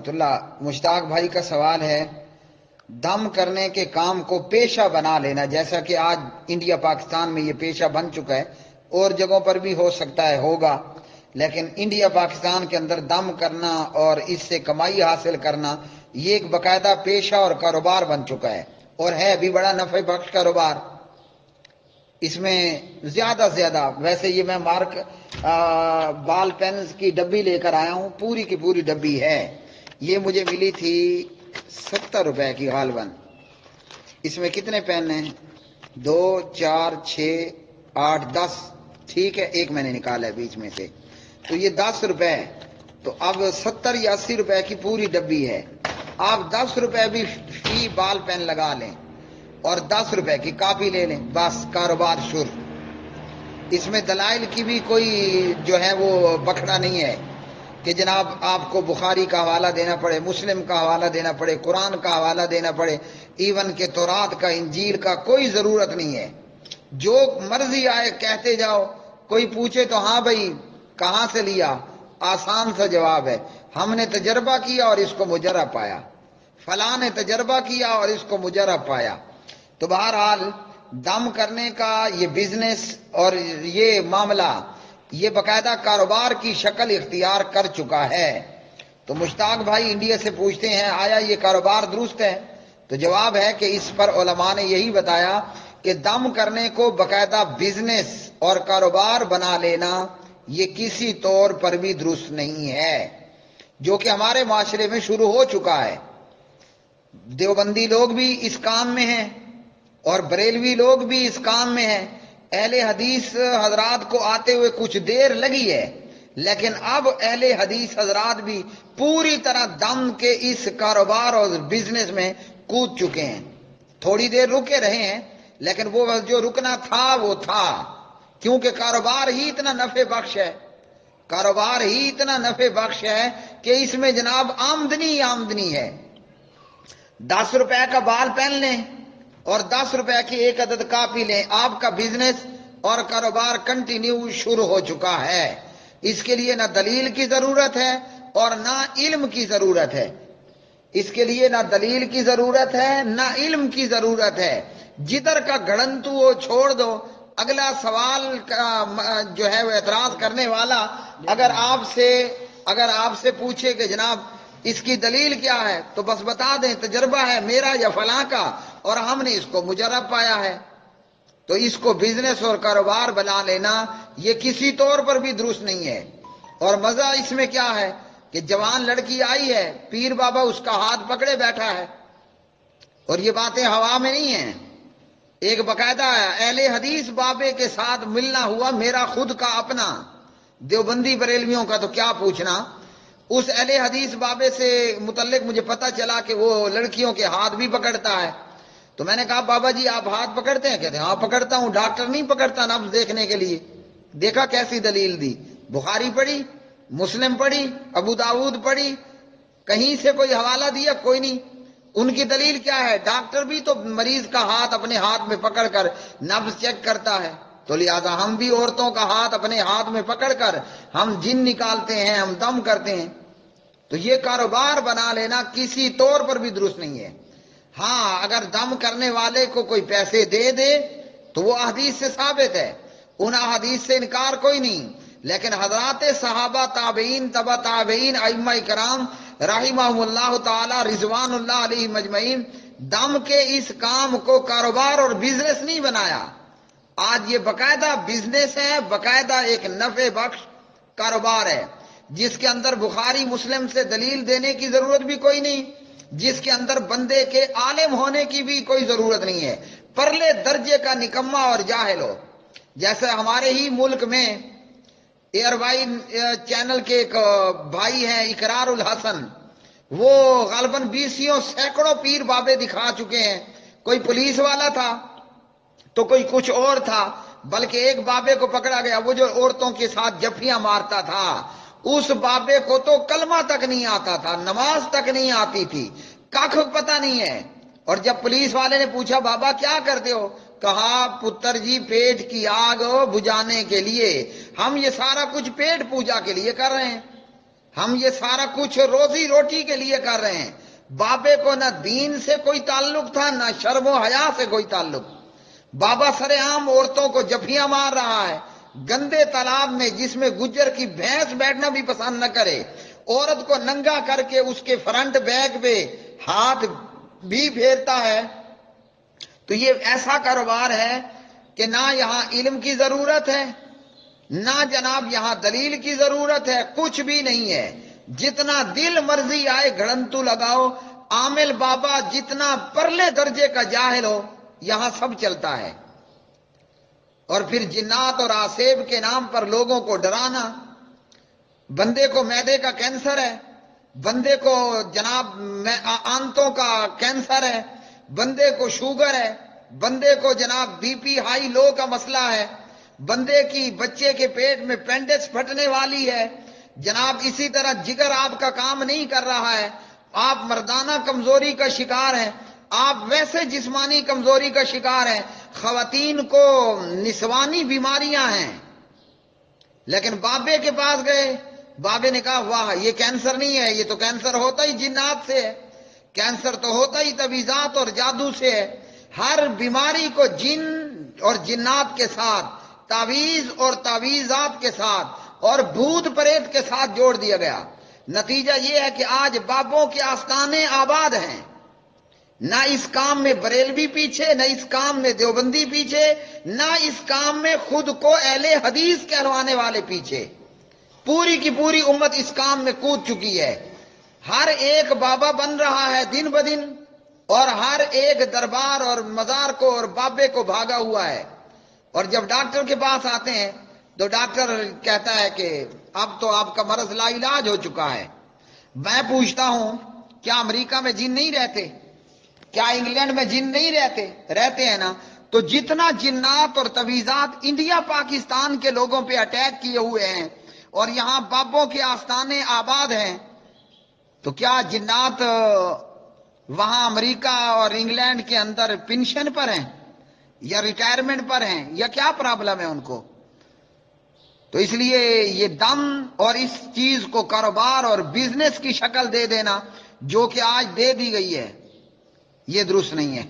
اللہ مشتاق بھائی کا سوال ہے، دم کرنے کے کام کو پیشہ بنا لینا، جیسا کہ آج انڈیا پاکستان میں یہ پیشہ بن چکا ہے، اور جگہوں پر بھی ہو سکتا ہے ہوگا، لیکن انڈیا پاکستان کے اندر دم کرنا اور اس سے کمائی حاصل کرنا یہ ایک باقاعدہ پیشہ اور کاروبار بن چکا ہے، اور ہے بھی بڑا نفع بخش کاروبار۔ اس میں زیادہ سے زیادہ، ویسے یہ میں مارک بال پینز کی ڈبی لے کر آیا ہوں، پوری کی پوری ڈبی ہے، یہ مجھے ملی تھی 70 روپے کی غالباً۔ اس میں کتنے پین ہیں؟ 2 4 6 8 10، ٹھیک ہے، ایک میں نے نکالا ہے بیچ میں سے، تو یہ 10 روپے۔ تو اب 70 یا 80 روپے کی پوری ڈبی ہے، آپ 10 روپے بھی فی بال پین لگا لیں اور 10 روپے کی کاپی لے لیں، بس کاروبار شروع۔ اس میں دلائل کی بھی کوئی جو ہے وہ بکھڑا نہیں ہے کہ جناب آپ کو بخاری کا حوالہ دینا پڑے، مسلم کا حوالہ دینا پڑے، قرآن کا حوالہ دینا پڑے، ایون کہ تورات کا، انجیل کا، کوئی ضرورت نہیں ہے، جو مرضی آئے کہتے جاؤ۔ کوئی پوچھے تو ہاں بھائی کہاں سے لیا، آسان سا جواب ہے، ہم نے تجربہ کیا اور اس کو مجرب پایا، فلاں نے تجربہ کیا اور اس کو مجرب پایا۔ تو بہرحال دم کرنے کا یہ بزنس اور یہ معاملہ یہ باقاعدہ کاروبار کی شکل اختیار کر چکا ہے۔ تو مشتاق بھائی انڈیا سے پوچھتے ہیں آیا یہ کاروبار درست ہے؟ تو جواب ہے کہ اس پر علماء نے یہی بتایا کہ دم کرنے کو باقاعدہ بزنس اور کاروبار بنا لینا یہ کسی طور پر بھی درست نہیں ہے، جو کہ ہمارے معاشرے میں شروع ہو چکا ہے۔ دیوبندی لوگ بھی اس کام میں ہیں اور بریلوی لوگ بھی اس کام میں ہیں۔ اہل حدیث حضرات کو آتے ہوئے کچھ دیر لگی ہے، لیکن اب اہل حدیث حضرات بھی پوری طرح دم کے اس کاروبار اور بزنس میں کود چکے ہیں۔ تھوڑی دیر رکے رہے ہیں، لیکن وہ جو رکنا تھا وہ تھا، کیونکہ کاروبار ہی اتنا نفع بخش ہے، کاروبار ہی اتنا نفع بخش ہے کہ اس میں جناب آمدنی ہی آمدنی ہے۔ 10 روپے کا بال پین لیں اور 10 روپے کی ایک عدد کاپی لیں، آپ کا بزنس اور کاروبار کنٹینیو شروع ہو چکا ہے۔ اس کے لیے نہ دلیل کی ضرورت ہے اور نہ علم کی ضرورت ہے، اس کے لیے نہ دلیل کی ضرورت ہے نہ علم کی ضرورت ہے، جدھر کا گھڑنتو وہ چھوڑ دو۔ اگلا سوال کا جو ہے وہ اعتراض کرنے والا اگر آپ سے پوچھے کہ جناب اس کی دلیل کیا ہے، تو بس بتا دیں تجربہ ہے میرا یا فلاں کا اور ہم نے اس کو مجرب پایا ہے۔ تو اس کو بزنس اور کاروبار بنا لینا یہ کسی طور پر بھی درست نہیں ہے۔ اور مزہ اس میں کیا ہے کہ جوان لڑکی آئی ہے، پیر بابا اس کا ہاتھ پکڑے بیٹھا ہے، اور یہ باتیں ہوا میں نہیں ہیں، ایک باقاعدہ اہل حدیث بابے کے ساتھ ملنا ہوا، میرا خود کا اپنا، دیوبندی بریلویوں کا تو کیا پوچھنا۔ اس اہل حدیث بابے سے متعلق مجھے پتا چلا کہ وہ لڑکیوں کے ہاتھ بھی پکڑتا ہے، تو میں نے کہا بابا جی آپ ہاتھ پکڑتے ہیں؟ کہتے ہیں ہاں پکڑتا ہوں، ڈاکٹر نہیں پکڑتا نبض دیکھنے کے لیے۔ دیکھا کیسی دلیل دی، بخاری پڑھی، مسلم پڑھی، ابو داؤد پڑھی، کہیں سے کوئی حوالہ دیا؟ کوئی نہیں۔ ان کی دلیل کیا ہے؟ ڈاکٹر بھی تو مریض کا ہاتھ اپنے ہاتھ میں پکڑ کر نبض چیک کرتا ہے، تو لہذا ہم بھی عورتوں کا ہاتھ اپنے ہاتھ میں پکڑ کر ہم جن نکالتے ہیں، ہم دم کرتے ہیں۔ تو یہ کاروبار بنا لینا کسی طور پر بھی درست نہیں ہے۔ ہاں اگر دم کرنے والے کو کوئی پیسے دے دے تو وہ احادیث سے ثابت ہے، ان احادیث سے انکار کوئی نہیں، لیکن حضرات صحابہ، تابعین، تبع تابعین، ائمہ کرام رحمہم اللہ تعالی رضوان اللہ علیہ مجمعین، دم کے اس کام کو کاروبار اور بزنس نہیں بنایا، آج یہ باقاعدہ بزنس ہے، باقاعدہ ایک نفع بخش کاروبار ہے، جس کے اندر بخاری مسلم سے دلیل دینے کی ضرورت بھی کوئی نہیں، جس کے اندر بندے کے عالم ہونے کی بھی کوئی ضرورت نہیں ہے، پرلے درجے کا نکما اور جاہل ہو۔ جیسے ہمارے ہی ملک میں ایئر وائی چینل کے ایک بھائی ہیں اقرار الحسن، وہ غالباً 20 سینکڑوں پیر بابے دکھا چکے ہیں، کوئی پولیس والا تھا تو کوئی کچھ اور تھا، بلکہ ایک بابے کو پکڑا گیا، وہ جو عورتوں کے ساتھ جفیاں مارتا تھا، اس بابے کو تو کلمہ تک نہیں آتا تھا، نماز تک نہیں آتی تھی، کاکھ پتہ نہیں ہے۔ اور جب پولیس والے نے پوچھا بابا کیا کرتے ہو، کہا پتر جی پیٹ کی آگ بجھانے کے لیے، ہم یہ سارا کچھ پیٹ پوجا کے لیے کر رہے ہیں۔ ہم یہ سارا کچھ روزی روٹی کے لیے کر رہے ہیں. بابے کو نہ دین سے کوئی تعلق تھا نہ شرم و حیا سے کوئی تعلق. بابا سر عام عورتوں کو جفیاں مار رہا ہے گندے تالاب میں جس میں گجر کی بھینس بیٹھنا بھی پسند نہ کرے. عورت کو ننگا کر کے اس کے فرنٹ بیک پہ ہاتھ بھی پھیرتا ہے. تو یہ ایسا کاروبار ہے کہ نہ یہاں علم کی ضرورت ہے نہ جناب یہاں دلیل کی ضرورت ہے، کچھ بھی نہیں ہے. جتنا دل مرضی آئے گھڑنتو لگاؤ. عامل بابا جتنا پرلے درجے کا جاہل ہو یہاں سب چلتا ہے. اور پھر جنات اور آسیب کے نام پر لوگوں کو ڈرانا. بندے کو معدے کا کینسر ہے، بندے کو جناب آنتوں کا کینسر ہے، بندے کو شوگر ہے، بندے کو جناب بی پی ہائی لو کا مسئلہ ہے، بندے کی بچے کے پیٹ میں پینڈکس پھٹنے والی ہے جناب. اسی طرح جگر آپ کا کام نہیں کر رہا ہے، آپ مردانہ کمزوری کا شکار ہیں، آپ ویسے جسمانی کمزوری کا شکار ہیں. خواتین کو نسوانی بیماریاں ہیں، لیکن بابے کے پاس گئے، بابے نے کہا واہ یہ کینسر نہیں ہے، یہ تو کینسر ہوتا ہی جنات سے ہے، کینسر تو ہوتا ہی تعویذات اور جادو سے ہے. ہر بیماری کو جن اور جنات کے ساتھ، تعویذ اور تعویذات کے ساتھ اور بھوت پریت کے ساتھ جوڑ دیا گیا. نتیجہ یہ ہے کہ آج بابوں کے آستانے آباد ہیں. نہ اس کام میں بریلوی پیچھے، نہ اس کام میں دیوبندی پیچھے، نہ اس کام میں خود کو اہل حدیث کہلوانے والے پیچھے. پوری کی پوری امت اس کام میں کود چکی ہے. ہر ایک بابا بن رہا ہے دن بدن، اور ہر ایک دربار اور مزار کو اور بابے کو بھاگا ہوا ہے. اور جب ڈاکٹر کے پاس آتے ہیں تو ڈاکٹر کہتا ہے کہ اب تو آپ کا مرض لا علاج ہو چکا ہے. میں پوچھتا ہوں کیا امریکہ میں جن نہیں رہتے؟ کیا انگلینڈ میں جن نہیں رہتے ہیں نا؟ تو جتنا جنات اور تعویذات انڈیا پاکستان کے لوگوں پہ اٹیک کیے ہوئے ہیں اور یہاں بابوں کے آستانے آباد ہیں، تو کیا جنات وہاں امریکہ اور انگلینڈ کے اندر پنشن پر ہیں یا ریٹائرمنٹ پر ہیں یا کیا پرابلم ہے ان کو؟ تو اس لیے یہ دم اور اس چیز کو کاروبار اور بزنس کی شکل دے دینا جو کہ آج دے دی گئی ہے، یہ درست نہیں ہے.